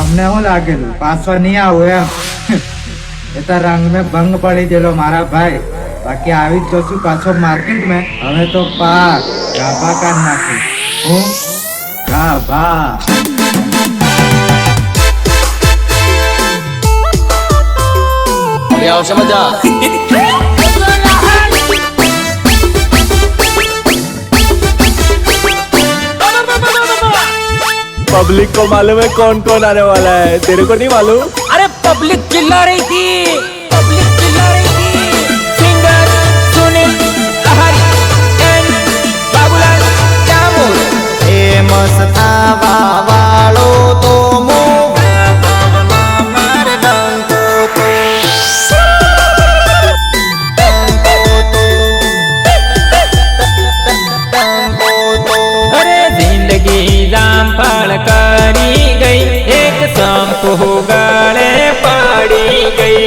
તમને શું લાગેલું પાછો નહીં આવું એમ? એ તો રંગ મેં ભંગ પડી ગયેલો મારા ભાઈ. બાકી આવી જ જશું પાછો માર્કેટ में. હવે તો પાક ગાભા કાઢ નાખી હું ગાભા. આવશે મજા. पब्लिक को मालूम है कौन कौन आने वाला है, तेरे को नहीं मालूम? अरे पब्लिक चिल्ला रही थी, पब्लिक चिल्ला रही थी. Singer Sunil Lahari and Babulal Jamun. Famous थावा वालो तो अरे जिंदगी जामफल करी गई, एक शंपू गले पड़ी गई.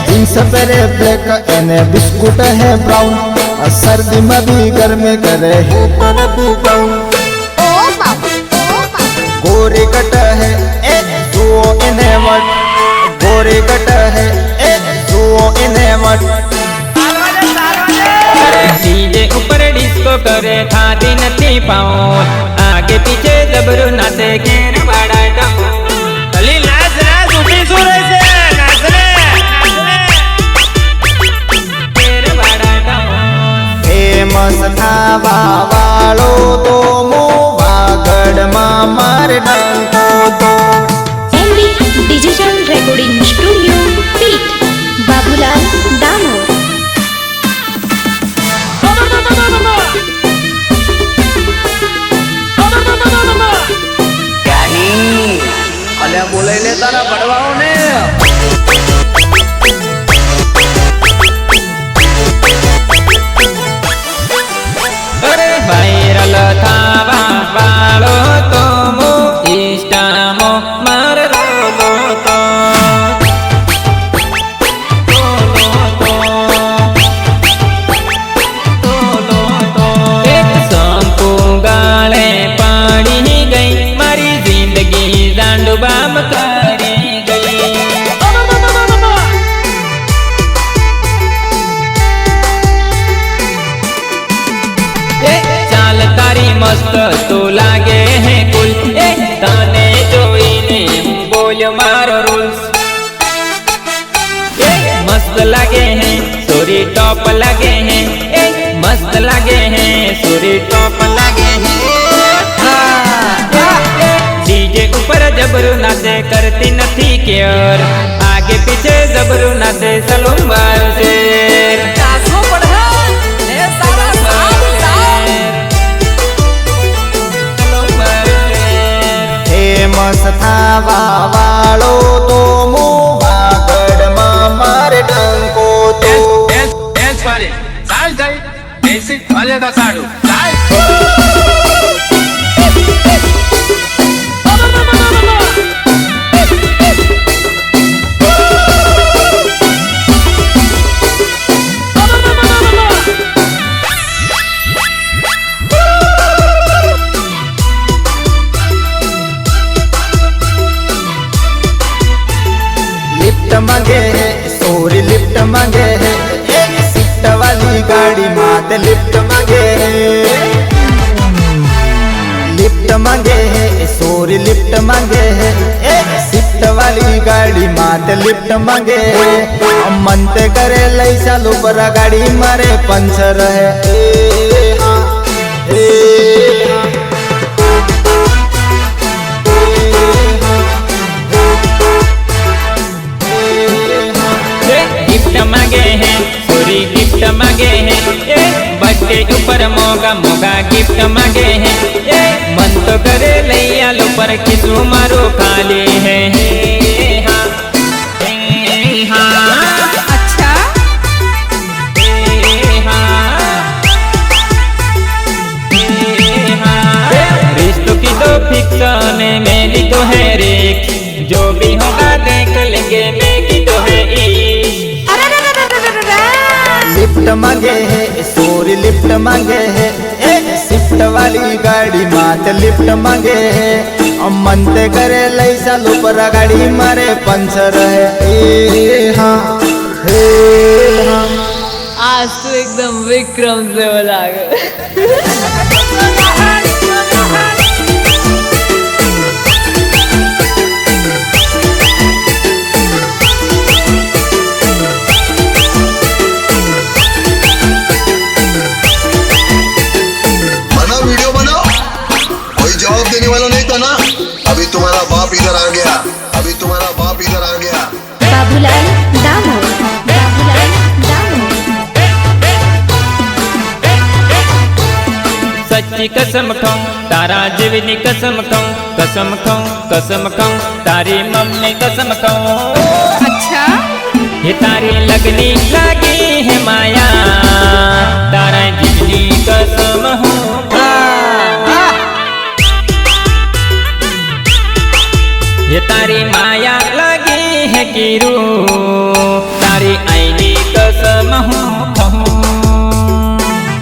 जींस पेरे ब्लैक एने बिस्कुट है ब्राउन, सर्दी में भी गर्मी करे हीटर भी डाउन. गोरी कट है जुओ इन्हें मत, गोरी कट है जुओ इन्हें मत. डीजे ऊपर डिस्को करे था दिन थी पाऊं, आगे पीछे जबरू नाचे घेर बड़ा डाउन. चली नाच नाच उठी सुरे से नाच रे घेर बड़ा डाउन. फेमस थावा वालो तो वागड़ मार डंको तो. एमबी डिजिटल रेकॉर्डिंग स्टूडियो पीट बाबूलाल दामोद. અલ્યા બોલાઈ લે તારા બડવાઓ ને. अरे वायरल थावा वालो तो मो इंस्टामो मार रोलो तो. एक शंपू गाले पड़ी गई, मारी जिंदगी दांडू बाम करी गई. चाल तारी मस्त तो लागे है कुल, ताने जोईने बोल मारो रूल्स. मस्त लगे हैं सोरी टॉप लगे हैं, मस्त लगे हैं सोरी टॉप लगे हैं. डीजे ऊपर जबरू नाचे करती नथी केयर, आगे पीछे जबरू नाचे सलून बार से. फेमस थावा वालो तो वागड़ मार डंको तो. ડેન્સ પાડે ચાલ જાય બેસી ભલે તો સાડું ચાલ. लिफ्ट मांगे है सोरी लिफ्ट मांगे है, सीट वाली गाड़ी मात लिफ्ट मांगे है. लिफ्ट मांगे है सोरी लिफ्ट मांगे है, सीट वाली गाड़ी मात लिफ्ट मांगे है. मन ते करे लई चालू पर गाड़ी मारे पंचर है. गिफ्ट मांगे हैं पूरी गिफ्ट मांगे हैं, बर्थडे ऊपर मोगा मोगा गिफ्ट मांगे हैं. मन तो करे लैया लो पर किसु मारो खाली है. हाँ हाँ अच्छा रिश्तों की तो फिक्सन मेरी तो है रेख, जो भी होगा देख लेंगे मेरी तो है लिफ्ट मांगे है सोरी लिफ्ट मांगे है ए शिफ्ट वाली गाड़ी मात लिफ्ट मांगे है मनते करे लई चालू पर गाड़ी मारे पंचर है ए हाँ हे हाँ आज तो एकदम विक्रम लेवल आ गए। बनाओ वीडियो बनाओ, कोई जवाब देने वाला नहीं था ना। अभी तुम्हारा बाप इधर आ गया, अभी तुम्हारा बाप इधर आ गया। बाबूलाल दामोद, बाबूलाल दामोद। सच्ची कसम खाऊं तारा जीवनी कसम खाऊं, कसम खाऊं कसम खाऊं तारी मम्मी कसम खाऊं। अच्छा ये तारी लगनी लगी है माया, तारा जीवनी कसम हूँ। ये तारी माया लगी है कीरू, तारी आईनी कसम हूँ।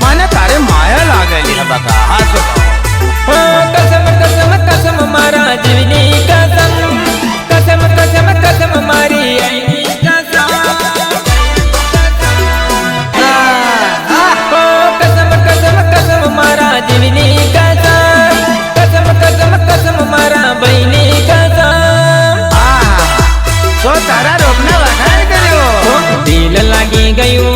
મને તારે માયા લાગેલી હે બકા હાચો ओ कसम कसम कसम मारा जीवनी कसम, कसम कसम कसम मारी आईनी कसम। ओ कसम कसम कसम मारा जीवनी कसम, कसम कसम कसम मारा बहिनी कसम। તો તારા રોગના વખાણ કર્યો दिल लागी गયું